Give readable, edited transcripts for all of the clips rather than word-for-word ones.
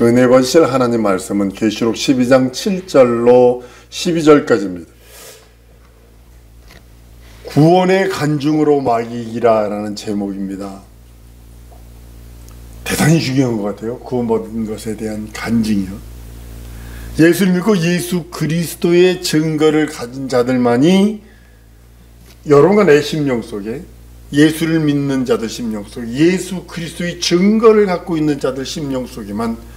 은혜 거실 하나님 말씀은 계시록 12장 7절로 12절까지입니다. 구원의 간증으로 마귀이라 라는 제목입니다. 대단히 중요한 것 같아요. 구원받은 것에 대한 간증이요. 예수를 믿고 예수 그리스도의 증거를 가진 자들만이 여러분과 내 심령 속에, 예수를 믿는 자들 심령 속에, 예수 그리스도의 증거를 갖고 있는 자들 심령 속에만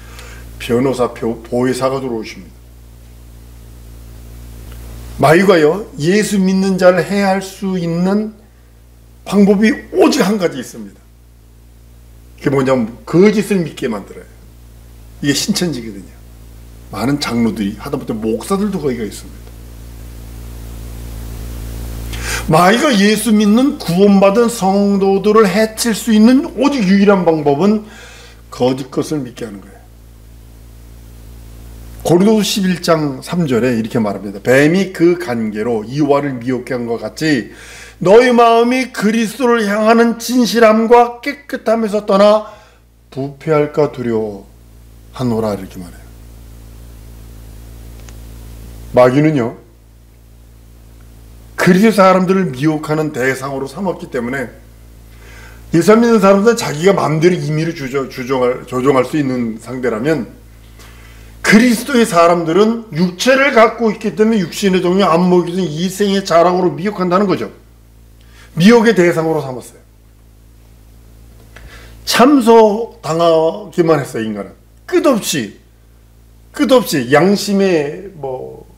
변호사, 보혜사가 들어오십니다. 마귀가요, 예수 믿는 자를 해할 수 있는 방법이 오직 한 가지 있습니다. 그게 뭐냐면 거짓을 믿게 만들어요. 이게 신천지거든요. 많은 장로들이, 하다못해 목사들도 거기가 있습니다. 마귀가 예수 믿는 구원받은 성도들을 해칠 수 있는 오직 유일한 방법은 거짓 것을 믿게 하는 거예요. 고린도서 11장 3절에 이렇게 말합니다. 뱀이 그 간계로 이와를 미혹게 한 것 같이 너희 마음이 그리스도를 향하는 진실함과 깨끗함에서 떠나 부패할까 두려워하노라, 이렇게 말해요. 마귀는요, 그리스도 사람들을 미혹하는 대상으로 삼았기 때문에 예수 믿는 사람들은 자기가 마음대로 임의를 조종할 수 있는 상대라면, 그리스도의 사람들은 육체를 갖고 있기 때문에 육신의 동료 안목이 된 이생의 자랑으로 미혹한다는 거죠. 미혹의 대상으로 삼았어요. 참소당하기만 했어요. 인간은 끝없이 양심의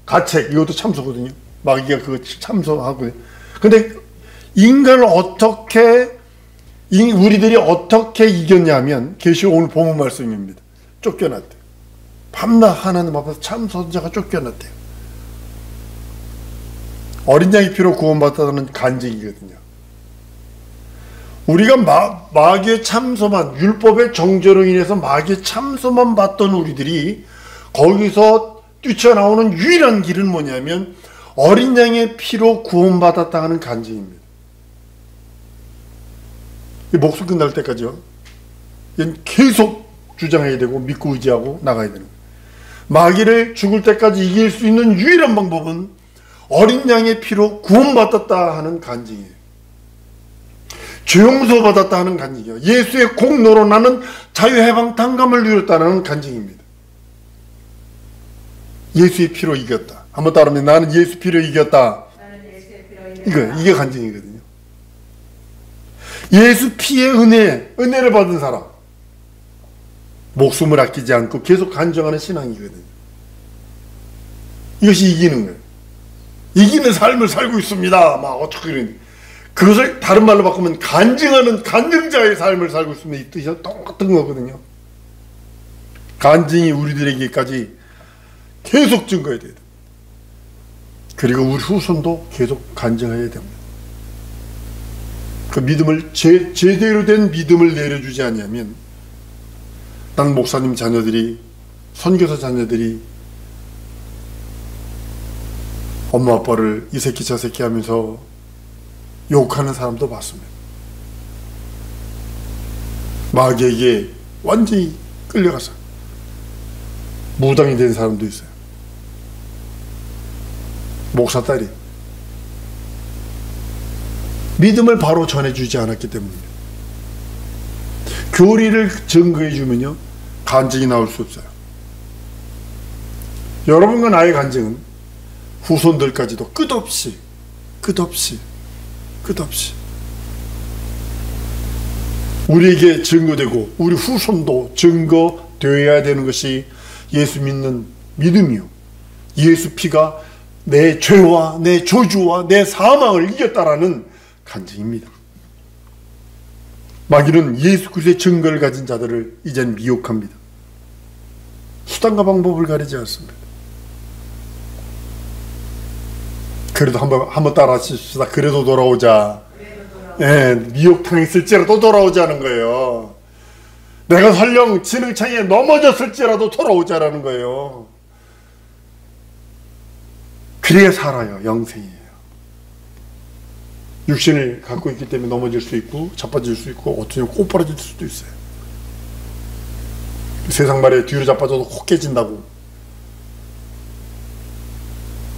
가책, 이것도 참소거든요. 마귀가 그거 참소하고. 근데 인간을 우리들이 어떻게 이겼냐면, 계시록 오늘 본문 말씀입니다. 쫓겨났대. 밤낮 하나님 앞에서 참소한 자가 쫓겨났대요. 어린 양의 피로 구원받았다는 간증이거든요. 우리가 마귀의 참소만, 율법의 정죄로 인해서 마귀의 참소만 받던 우리들이 거기서 뛰쳐나오는 유일한 길은 뭐냐면 어린 양의 피로 구원받았다 하는 간증입니다. 목숨 끝날 때까지요, 계속 주장해야 되고 믿고 의지하고 나가야 되는 거예요. 마귀를 죽을 때까지 이길 수 있는 유일한 방법은 어린 양의 피로 구원받았다 하는 간증이에요. 죄 용서 받았다 하는 간증이에요. 예수의 공로로 나는 자유해방 당감을 누렸다는 간증입니다. 예수의 피로 이겼다. 한번 따라하면 나는 예수 피로 이겼다. 이게 간증이거든요. 예수 피의 은혜를 받은 사람, 목숨을 아끼지 않고 계속 간증하는 신앙이거든요. 이것이 이기는 거예요. 이기는 삶을 살고 있습니다. 어떻게 이러니. 그것을 다른 말로 바꾸면 간증하는 간증자의 삶을 살고 있습니다. 이 뜻이 똑같은 거거든요. 간증이 우리들에게까지 계속 증거해야 돼요. 그리고 우리 후손도 계속 간증해야 됩니다. 그 믿음을, 제대로 된 믿음을 내려주지 않으면, 난 목사님 자녀들이, 선교사 자녀들이 엄마 아빠를 이 새끼 저 새끼 하면서 욕하는 사람도 봤습니다. 마귀에게 완전히 끌려가서 무당이 된 사람도 있어요. 목사 딸이 믿음을 바로 전해주지 않았기 때문입니다. 교리를 증거해 주면요, 간증이 나올 수 없어요. 여러분과 나의 간증은 후손들까지도 끝없이 우리에게 증거되고 우리 후손도 증거되어야 되는 것이 예수 믿는 믿음이요, 예수 피가 내 죄와 내 저주와 내 사망을 이겼다라는 간증입니다. 마귀는 예수 그리스도의 증거를 가진 자들을 이젠 미혹합니다. 수단과 방법을 가리지 않습니다. 그래도 한번 따라 하십시다. 그래도 돌아오자. 예, 미혹당했을지라도 돌아오자는 거예요. 내가 설령 지능창에 넘어졌을지라도 돌아오자라는 거예요. 그래야 살아요. 영생이에요. 육신을 갖고 있기 때문에 넘어질 수 있고 자빠질 수 있고 어쩌면 꼬부라질 수도 있어요. 세상 말에 뒤로 자빠져도 혹 깨진다고.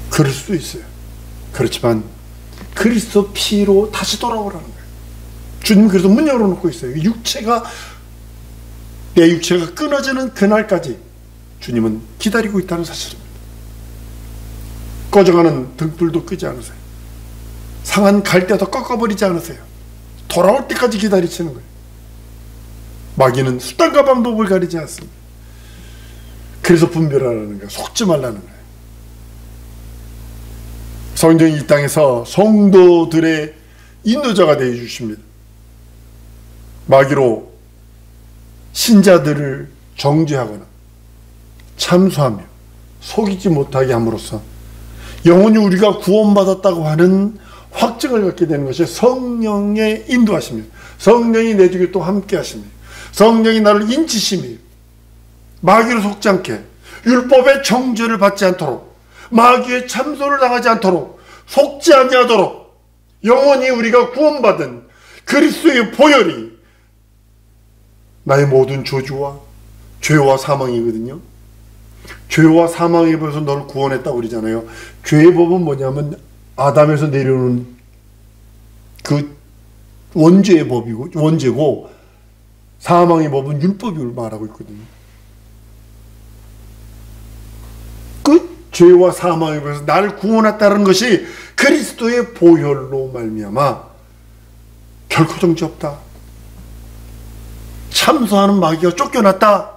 그럴 수도 있어요. 그렇지만 그리스도 피로 다시 돌아오라는 거예요. 주님 그래서 문 열어놓고 있어요. 내 육체가 끊어지는 그날까지 주님은 기다리고 있다는 사실입니다. 꺼져가는 등불도 끄지 않으세요. 상한 갈대도 꺾어버리지 않으세요. 돌아올 때까지 기다리시는 거예요. 마귀는 수단과 방법을 가리지 않습니다. 그래서 분별하라는 거예요. 속지 말라는 거예요. 성경이 이 땅에서 성도들의 인도자가 되어 주십니다. 마귀로 신자들을 정죄하거나 참수하며 속이지 못하게 함으로써 영원히 우리가 구원받았다고 하는 확증을 갖게 되는 것이 성령의 인도하심이에요. 성령이 내 주에 또 함께 하심이에요. 성령이 나를 인치심이에요. 마귀로 속지 않게, 율법의 정죄를 받지 않도록, 마귀의 참소를 당하지 않도록, 속지 아니하도록 영원히 우리가 구원받은 그리스도의 보혈이 나의 모든 저주와 죄와 사망이거든요. 죄와 사망에 벌써 너를 구원했다고 그러잖아요. 죄의 법은 뭐냐면 아담에서 내려오는 그 원죄의 법이고, 원죄고, 사망의 법은 율법을 말하고 있거든요. 그 죄와 사망에 벌써 나를 구원했다는 것이 그리스도의 보혈로 말미암아 결코 정죄 없다. 참소하는 마귀가 쫓겨났다.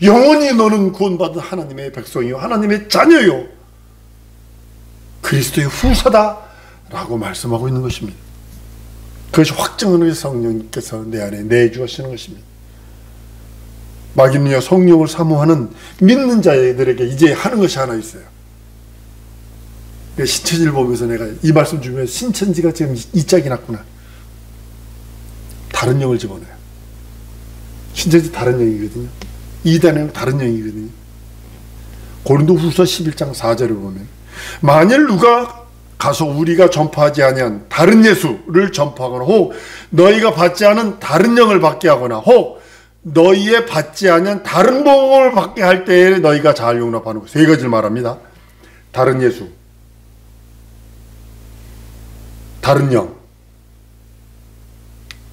영원히 너는 구원받은 하나님의 백성이요, 하나님의 자녀요, 그리스도의 후사다 라고 말씀하고 있는 것입니다. 그것이 확증하는 것이 성령님께서 내 안에 내주하시는 것입니다. 마귀는요, 성령을 사모하는 믿는 자들에게 이제 하는 것이 하나 있어요. 신천지를 보면서 내가 이 말씀 주면 신천지가 지금 이 짝이 났구나. 다른 영을 집어넣어요. 신천지 다른 영이거든요. 이단은 다른 영이거든요. 고린도후서 11장 4절을 보면, 만일 누가 가서 우리가 전파하지 아니한 다른 예수를 전파하거나, 혹 너희가 받지 않은 다른 영을 받게 하거나, 혹 너희의 받지 아니한 다른 복음을 받게 할 때에 너희가 잘 용납하는 것, 세 가지를 말합니다. 다른 예수, 다른 영,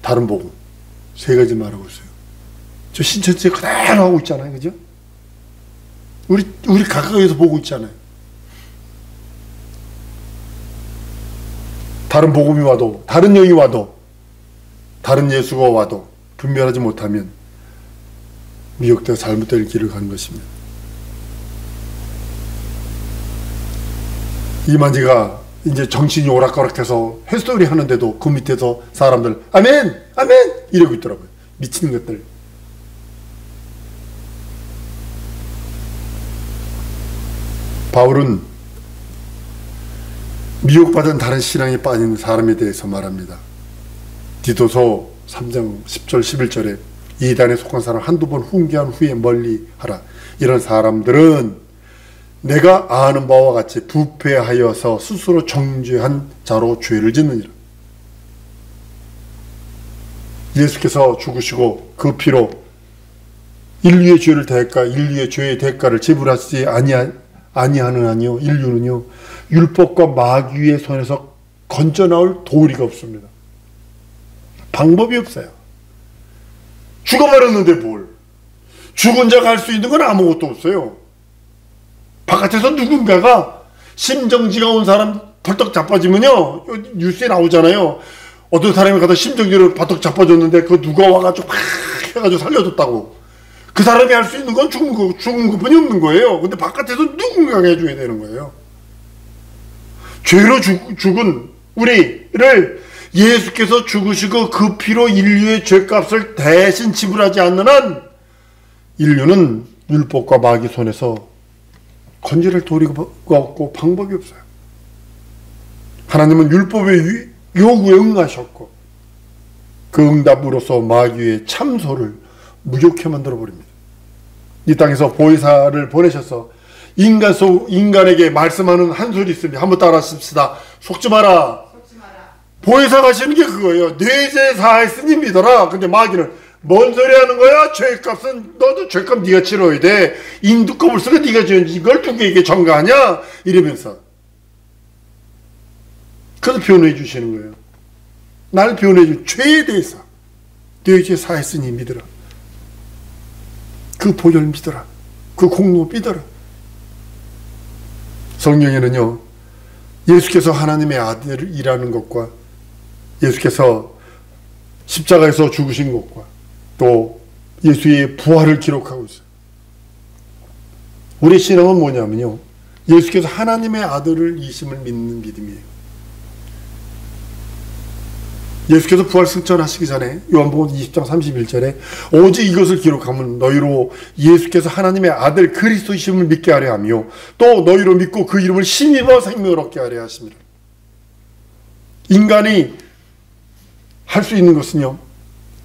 다른 복음, 세 가지 말하고 있어요. 저 신천지에 그대로 하고 있잖아요. 그죠? 우리 가까이에서 보고 있잖아요. 다른 복음이 와도, 다른 영이 와도, 다른 예수가 와도 분별하지 못하면 미혹되어 잘못될 길을 가는 것입니다. 이만지가 이제 정신이 오락가락해서 햇소리 하는데도 그 밑에서 사람들 아멘! 아멘! 이러고 있더라고요. 미치는 것들. 바울은 미혹받은 다른 신앙에 빠진 사람에 대해서 말합니다. 디도서 3장 10절 11절에 이단에 속한 사람 한두 번 훈계한 후에 멀리하라. 이런 사람들은 내가 아는 바와 같이 부패하여서 스스로 정죄한 자로 죄를 짓느니라. 예수께서 죽으시고 그 피로 인류의 죄를 인류의 죄의 대가를 지불하시지 아니하느냐요. 인류는요, 율법과 마귀의 손에서 건져 나올 도리가 없습니다. 방법이 없어요. 죽어버렸는데 뭘. 죽은 자가 할 수 있는 건 아무것도 없어요. 바깥에서 누군가가 심정지가 온 사람 벌떡 자빠지면요, 뉴스에 나오잖아요. 어떤 사람이 가다 심정지로 벌떡 자빠졌는데 그 누가 와가지고 막 해가지고 살려줬다고. 그 사람이 할 수 있는 건 죽은 것뿐이 없는 거예요. 근데 바깥에서 누군가가 해줘야 되는 거예요. 죄로 죽은 우리를 예수께서 죽으시고 그 피로 인류의 죄값을 대신 지불하지 않는 한 인류는 율법과 마귀 손에서 건져낼 도리가 없고 방법이 없어요. 하나님은 율법의 요구에 응하셨고 그 응답으로서 마귀의 참소를 무효케 만들어 버립니다. 이 땅에서 보혜사를 보내셔서 인간에게 말씀하는 한 소리 있습니다. 한번 따라 하십시다. 속지 마라. 보혜사가 하시는 게 그거예요. 뇌제 사했으니 믿어라. 근데 마귀는 뭔 소리 하는 거야? 죄값은 너도 죄값 네가 치러야 돼. 인두껍을 쓰고 네가 지었지 이걸 누구에게 전가하냐? 이러면서 그래서 변호해 주시는 거예요. 날 변호해 줄 죄에 대해서 너희 죄 사했으니 믿으라. 그 보혈 믿어라. 그 공로 믿어라. 성경에는요, 예수께서 하나님의 아들이라는 것과 예수께서 십자가에서 죽으신 것과 또 예수의 부활을 기록하고 있어요. 우리 신앙은 뭐냐면요, 예수께서 하나님의 아들을 이심을 믿는 믿음이에요. 예수께서 부활 승천하시기 전에 요한복음 20장 31절에 오직 이것을 기록하면 너희로 예수께서 하나님의 아들 그리스도이심을 믿게 하려 하며 또 너희로 믿고 그 이름을 힘입어 생명을 얻게 하려 하십니다. 인간이 할 수 있는 것은요,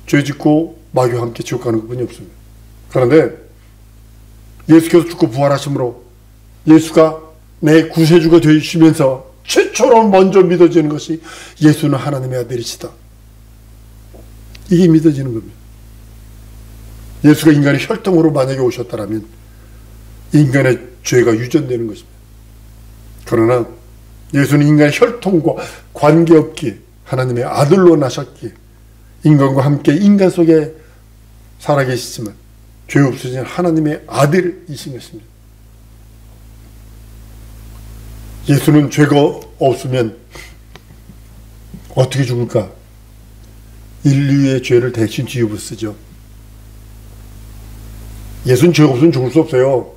죄 짓고 마귀와 함께 지옥 가는 것뿐이 없습니다. 그런데 예수께서 죽고 부활하심으로 예수가 내 구세주가 되시면서 최초로 먼저 믿어지는 것이 예수는 하나님의 아들이시다. 이게 믿어지는 겁니다. 예수가 인간의 혈통으로 만약에 오셨다면 인간의 죄가 유전되는 것입니다. 그러나 예수는 인간의 혈통과 관계없기에 하나님의 아들로 나셨기에 인간과 함께 인간 속에 살아계시지만 죄 없으신 하나님의 아들이신 것입니다. 예수는 죄가 없으면 어떻게 죽을까? 인류의 죄를 대신 지우고 쓰죠. 예수는 죄가 없으면 죽을 수 없어요.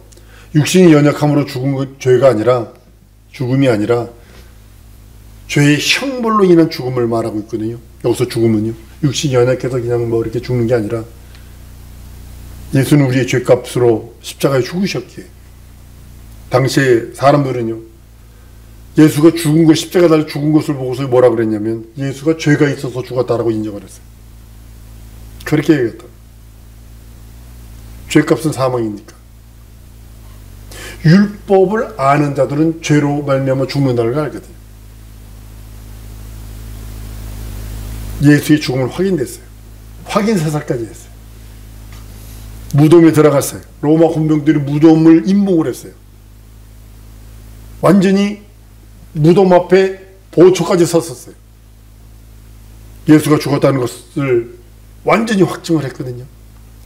육신이 연약함으로 죽은 죄가 아니라, 죽음이 아니라 죄의 형벌로 인한 죽음을 말하고 있거든요. 여기서 죽음은요, 육신이 연약해서 그냥 뭐 이렇게 죽는 게 아니라 예수는 우리의 죄값으로 십자가에 죽으셨기에 당시에 사람들은요, 예수가 죽은 것, 십자가 달려 죽은 것을 보고서 뭐라 그랬냐면 예수가 죄가 있어서 죽었다라고 인정을 했어요. 그렇게 얘기했다. 죄값은 사망이니까. 율법을 아는 자들은 죄로 말미암아 죽는다는 걸 알거든요. 예수의 죽음을 확인됐어요. 확인 사살까지 했어요. 무덤에 들어갔어요. 로마 군병들이 무덤을 임목을 했어요. 완전히 무덤 앞에 보초까지 섰었어요. 예수가 죽었다는 것을 완전히 확증을 했거든요.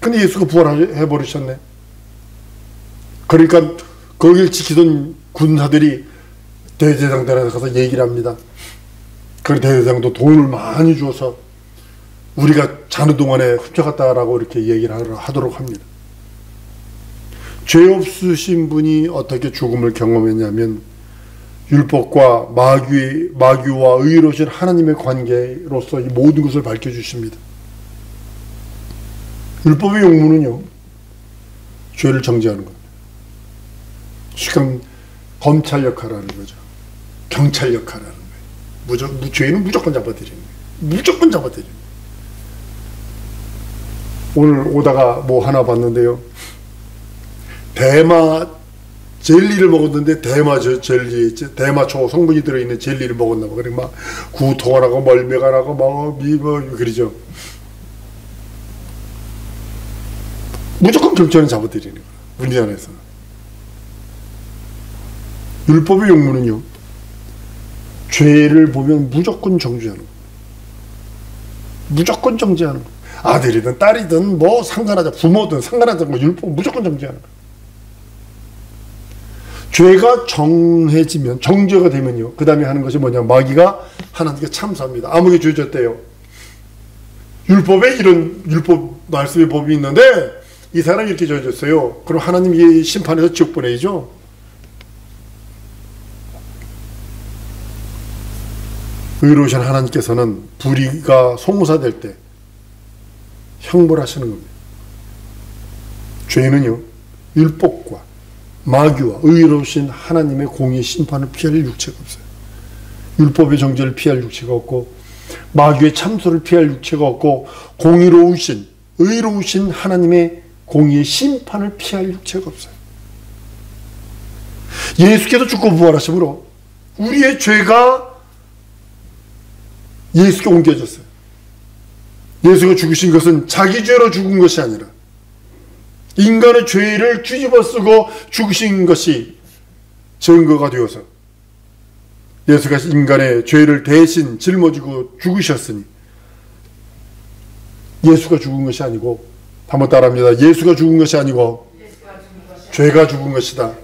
근데 예수가 부활해버리셨네. 그러니까 거기를 지키던 군사들이 대제사장들한테 가서 얘기를 합니다. 그 대제사장도 돈을 많이 주어서 우리가 자는 동안에 훔쳐갔다라고 이렇게 얘기를 하도록 합니다. 죄 없으신 분이 어떻게 죽음을 경험했냐면 율법과 마귀와 의로우신 하나님의 관계로서 이 모든 것을 밝혀주십니다. 율법의 용무는요, 죄를 정죄하는 겁니다. 지금 검찰 역할을 하는 거죠. 경찰 역할을 하는 거예요. 죄는 무조건 잡아들이는 거예요. 무조건 잡아들이는 거예요. 오늘 오다가 뭐 하나 봤는데요, 대마 젤리를 먹었는데 대마초 성분이 들어있는 젤리를 먹었나 봐. 그래 막 구토가 나고 멀미가 나고 막 그러죠. 무조건 경찰은 잡아들이는 거야, 우리나라에서는. 율법의 용무는요, 죄를 보면 무조건 정죄하는 거야. 무조건 정죄하는 거야. 아들이든 딸이든 뭐 상관하자, 부모든 상관하자, 뭐 율법 무조건 정죄하는 거야. 죄가 정해지면, 정죄가 되면요, 그 다음에 하는 것이 뭐냐, 마귀가 하나님께 참소합니다. 아무개 죄 졌대요. 율법에 이런 율법 말씀의 법이 있는데 이 사람이 이렇게 죄 졌어요. 그럼 하나님이 심판해서 지옥 보내죠. 의로우신 하나님께서는 불의가 송사될 때 형벌하시는 겁니다. 죄는요, 율법과 마귀와 의로우신 하나님의 공의 심판을 피할 육체가 없어요. 율법의 정죄를 피할 육체가 없고 마귀의 참소를 피할 육체가 없고 공의로우신 의로우신 하나님의 공의의 심판을 피할 육체가 없어요. 예수께서 죽고 부활하심으로 우리의 죄가 예수께 옮겨졌어요. 예수가 죽으신 것은 자기 죄로 죽은 것이 아니라 인간의 죄를 뒤집어 쓰고 죽으신 것이 증거가 되어서 예수가 인간의 죄를 대신 짊어지고 죽으셨으니 예수가 죽은 것이 아니고, 한번 따라합니다. 예수가 죽은 것이 아니고 죄가 죽은 것이다.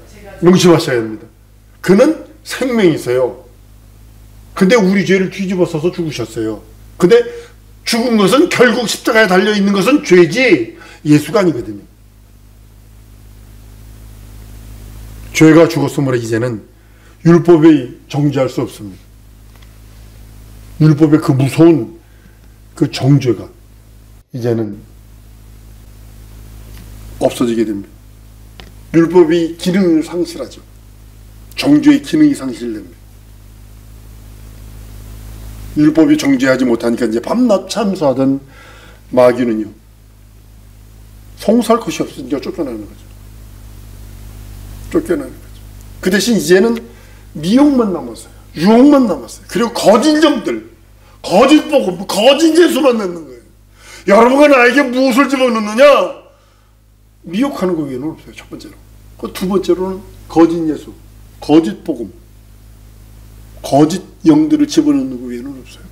명심하셔야 합니다. 그는 생명이 있어요. 근데 우리 죄를 뒤집어 써서 죽으셨어요. 근데 죽은 것은 결국 십자가에 달려있는 것은 죄지 예수가 아니거든요. 죄가 죽었으므로 이제는 율법이 정죄할 수 없습니다. 율법의 그 무서운 그 정죄가 이제는 없어지게 됩니다. 율법이 기능을 상실하죠. 정죄의 기능이 상실됩니다. 율법이 정죄하지 못하니까 이제 밤낮 참수하던 마귀는요, 송사할 것이 없으니까 쫓겨나는 거죠. 쫓겨나는 거죠. 그 대신 이제는 미혹만 남았어요. 유혹만 남았어요. 그리고 거짓점들, 거짓 복음, 거짓 예수만 넣는 거예요. 여러분과 나에게 무엇을 집어넣느냐? 미혹하는 거 외에는 없어요. 첫 번째로. 두 번째로는 거짓 예수, 거짓 복음, 거짓 영들을 집어넣는 거 외에는 없어요.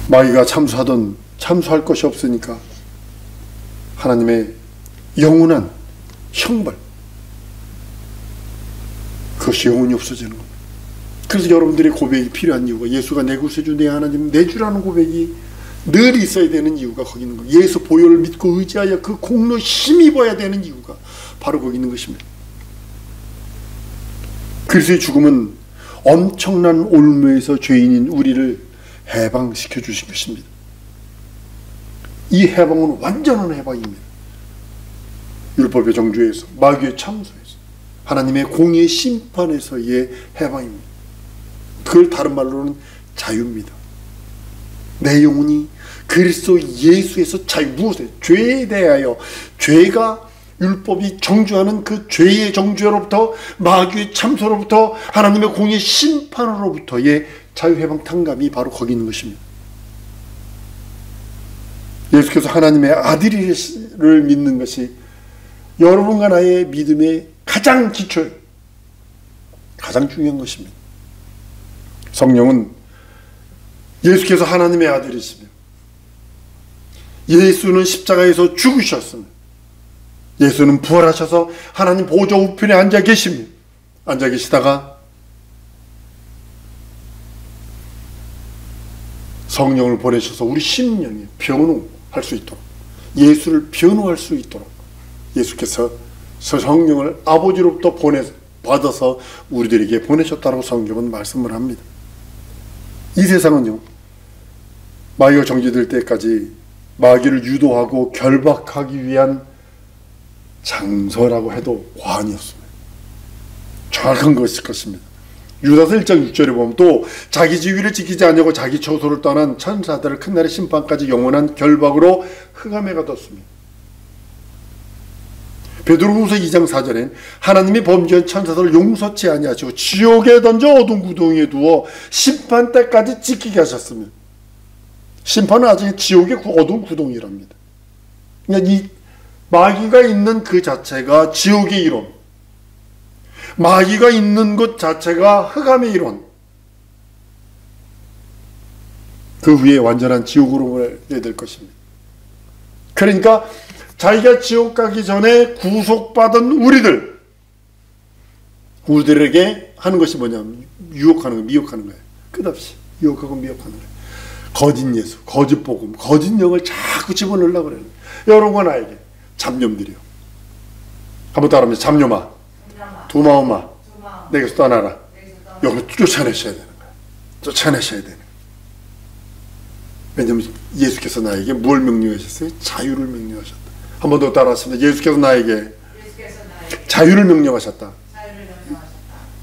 마귀가 참수할 것이 없으니까 하나님의 영원한 형벌, 그것이 영원히 없어지는 겁니다. 그래서 여러분들의 고백이 필요한 이유가, 예수가 내 구세주, 내 하나님, 내 주라는 고백이 늘 있어야 되는 이유가 거기 있는 거예요. 예수 보혈을 믿고 의지하여 그 공로 힘입어야 되는 이유가 바로 거기 있는 것입니다. 그리스도의 죽음은 엄청난 올무에서 죄인인 우리를 해방시켜 주신 것입니다. 이 해방은 완전한 해방입니다. 율법의 정죄에서, 마귀의 참소에서, 하나님의 공의의 심판에서의 해방입니다. 그걸 다른 말로는 자유입니다. 내 영혼이 그리스도 예수에서 자유, 무엇에? 죄에 대하여, 죄가 율법이 정죄하는 그 죄의 정죄로부터, 마귀의 참소로부터, 하나님의 공의의 심판으로부터의 자유해방 탕감이 바로 거기 있는 것입니다. 예수께서 하나님의 아들이를 믿는 것이 여러분과 나의 믿음의 가장 기초예요. 가장 중요한 것입니다. 성령은 예수께서 하나님의 아들이시며 예수는 십자가에서 죽으셨으며 예수는 부활하셔서 하나님 보좌 우편에 앉아 계시며, 앉아 계시다가 성령을 보내셔서 우리 심령에 변호할 수 있도록, 예수를 변호할 수 있도록 예수께서 성령을 아버지로부터 받아서 우리들에게 보내셨다고 성경은 말씀을 합니다. 이 세상은요, 마귀가 정죄될 때까지 마귀를 유도하고 결박하기 위한 장소라고 해도 과언이었습니다. 정확한 것일 것입니다. 유다서 1장 6절에 보면 또 자기 지위를 지키지 않으려고 자기 처소를 떠난 천사들을 큰 날의 심판까지 영원한 결박으로 흑암에 가뒀습니다. 베드로후서 2장 4절엔 하나님이 범죄한 천사들을 용서치 아니하시고 지옥에 던져 어두운 구덩이에 두어 심판 때까지 지키게 하셨으며, 심판은 나중에 지옥의 어두운 구덩이랍니다. 그러니까 이 마귀가 있는 그 자체가 지옥의 이론, 마귀가 있는 것 자체가 흑암의 이론, 그 위에 완전한 지옥으로 보내야 될 것입니다. 그러니까 자기가 지옥 가기 전에 구속받은 우리들에게 하는 것이 뭐냐면 유혹하는 거예요. 미혹하는 거예요. 끝없이 유혹하고 미혹하는 거예요. 거짓 예수, 거짓 복음, 거짓 영을 자꾸 집어넣으려고 그래요. 여러분과 나에게 잡념들이요. 한번 따라합니다. 잡념아, 두 마음아, 내게서 떠나라. 여기서 쫓아내셔야 되는 거예요. 쫓아내셔야 되는 거예요. 왜냐하면 예수께서 나에게 뭘 명령하셨어요? 자유를 명령하셨다. 한 번 더 따라하십니다. 예수께서 나에게 자유를 명령하셨다.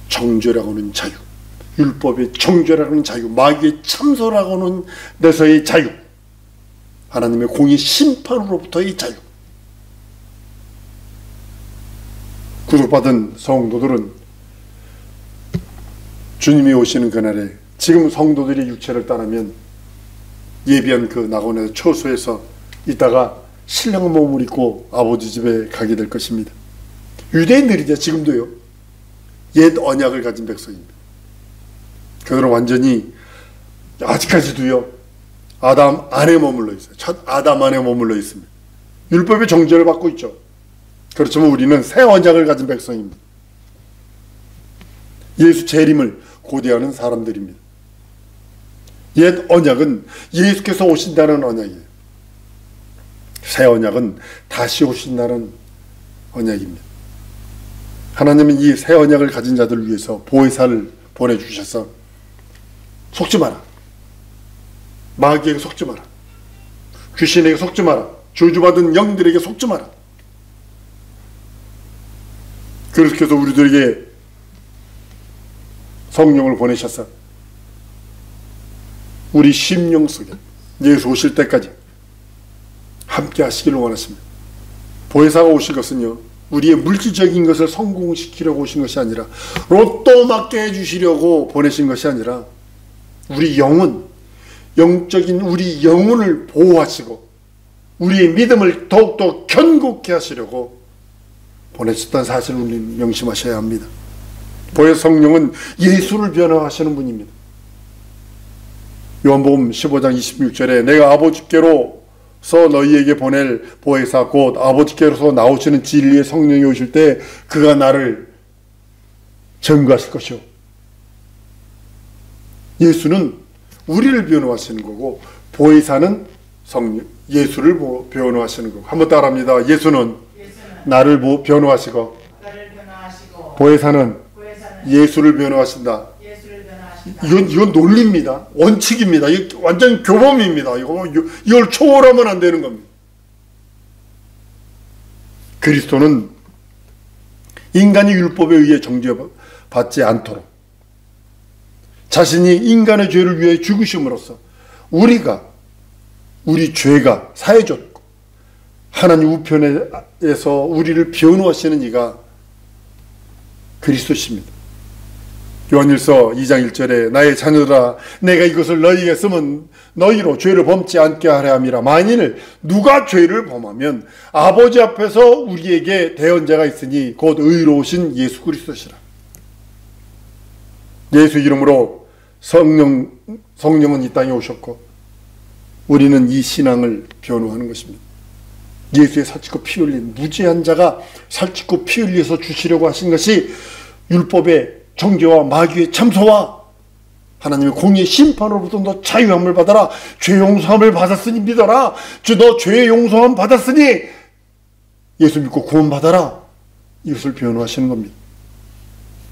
정죄라고는 자유, 율법의 정죄라고는 자유, 마귀의 참소라고는 데서의 자유, 하나님의 공의 심판으로부터의 자유. 구속받은 성도들은 주님이 오시는 그날에 지금 성도들이 육체를 떠나면 예비한 그 낙원에서 처소에서 있다가 신령한 몸을 입고 아버지 집에 가게 될 것입니다. 유대인들이죠. 지금도요. 옛 언약을 가진 백성입니다. 그들은 완전히 아직까지도요. 아담 안에 머물러 있어요. 첫 아담 안에 머물러 있습니다. 율법의 정죄를 받고 있죠. 그렇지만 우리는 새 언약을 가진 백성입니다. 예수 재림을 고대하는 사람들입니다. 옛 언약은 예수께서 오신다는 언약이에요. 새 언약은 다시 오신다는 언약입니다. 하나님은 이 새 언약을 가진 자들을 위해서 보혜사를 보내주셔서 속지 마라. 마귀에게 속지 마라. 귀신에게 속지 마라. 저주받은 영들에게 속지 마라. 그래서 우리들에게 성령을 보내셔서 우리 심령 속에 예수 오실 때까지 함께 하시기를 원하십니다. 보혜사가 오실 것은요, 우리의 물질적인 것을 성공시키려고 오신 것이 아니라, 로또 맞게 해주시려고 보내신 것이 아니라, 우리 영혼, 영적인 우리 영혼을 보호하시고 우리의 믿음을 더욱더 견고케 하시려고 보내셨다는 사실을 우리는 명심하셔야 합니다. 보혜사 성령은 예수를 변화하시는 분입니다. 요한복음 15장 26절에 내가 아버지께로서 너희에게 보낼 보혜사 곧 아버지께로서 나오시는 진리의 성령이 오실 때 그가 나를 증거하실 것이요. 예수는 우리를 변호하시는 거고 보혜사는 성령, 예수를 변호하시는 거고. 한번 따라합니다. 예수는 나를 변호하시고 보혜사는 예수를 변호하신다. 이건 논리입니다. 원칙입니다. 이건 완전 교범입니다. 이걸 초월하면 안 되는 겁니다. 그리스도는 인간이 율법에 의해 정죄받지 않도록 자신이 인간의 죄를 위해 죽으심으로써 우리 죄가 사해졌고 하나님 우편에서 우리를 변호하시는 이가 그리스도십니다. 요한일서 2장 1절에 나의 자녀들아 내가 이것을 너희에게 쓰면 너희로 죄를 범치 않게 하려 함이라. 만일 누가 죄를 범하면 아버지 앞에서 우리에게 대언자가 있으니 곧 의로우신 예수 그리스도시라. 예수 이름으로 성령은 이 땅에 오셨고 우리는 이 신앙을 변호하는 것입니다. 예수의 살찌고 피 흘린 무죄한 자가 살찌고 피 흘려서 주시려고 하신 것이 율법의 정죄와 마귀의 참소와 하나님의 공의의 심판으로부터 너 자유함을 받아라. 죄 용서함을 받았으니 믿어라. 너 죄 용서함 받았으니 예수 믿고 구원 받아라. 이것을 변호하시는 겁니다.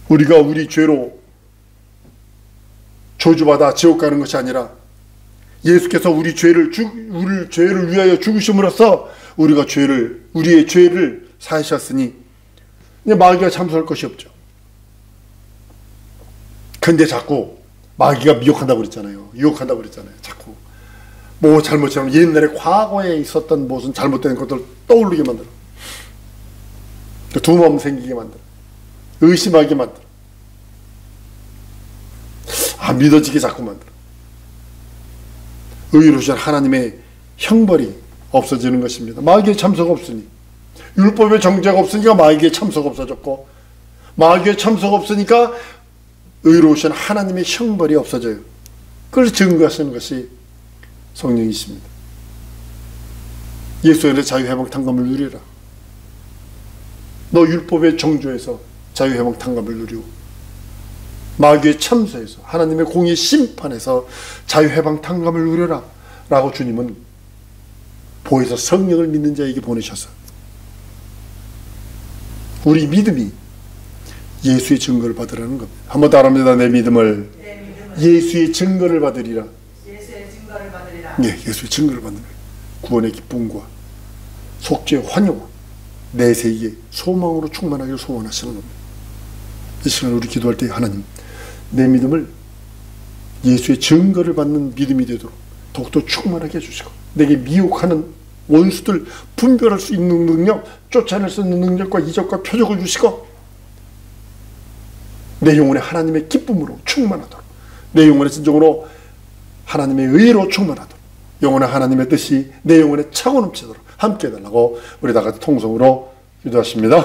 우리가 우리 죄로 저주받아 지옥 가는 것이 아니라 예수께서 우리 죄를 위하여 죽으심으로써 우리의 죄를 사하셨으니 마귀가 참소할 것이 없죠. 근데 자꾸 마귀가 미혹한다고 그랬잖아요. 유혹한다고 그랬잖아요. 자꾸 뭐 잘못처럼 옛날에 과거에 있었던 무슨 잘못된 것들 떠올리게 만들어. 두려움 생기게 만들어. 의심하게 만들어. 안 믿어지게 자꾸 만들어. 의로우신 하나님의 형벌이 없어지는 것입니다. 마귀의 참소가 없으니, 율법의 정죄가 없으니까 마귀의 참소가 없어졌고, 마귀의 참소가 없으니까 의로우신 하나님의 형벌이 없어져요. 그걸 증거하시는 것이 성령이십니다. 예수의 자유회복 탕감을 누리라. 너 율법의 정죄에서 자유회복 탕감을 누리고 마귀의 참소에서 하나님의 공의 심판에서 자유회방 탕감을 누려라 라고 주님은 보혜사 성령을 믿는 자에게 보내셔서 우리 믿음이 예수의 증거를 받으라는 겁니다. 한번 따라합니다. 내 믿음을 예수의 증거를 받으리라. 네, 예수의 증거를 받는 거예요. 구원의 기쁨과 속죄의 환영과 내세의 소망으로 충만하기를 소원하시는 겁니다. 이 시간 우리 기도할 때 하나님 내 믿음을 예수의 증거를 받는 믿음이 되도록 더욱더 충만하게 해주시고 내게 미혹하는 원수들 분별할 수 있는 능력, 쫓아낼 수 있는 능력과 이적과 표적을 주시고 내 영혼에 하나님의 기쁨으로 충만하도록 내 영혼에 진정으로 하나님의 의로 충만하도록, 영혼의 하나님의 뜻이 내 영혼에 차고 넘치도록 함께 해달라고 우리 다 같이 통성으로 기도하십니다.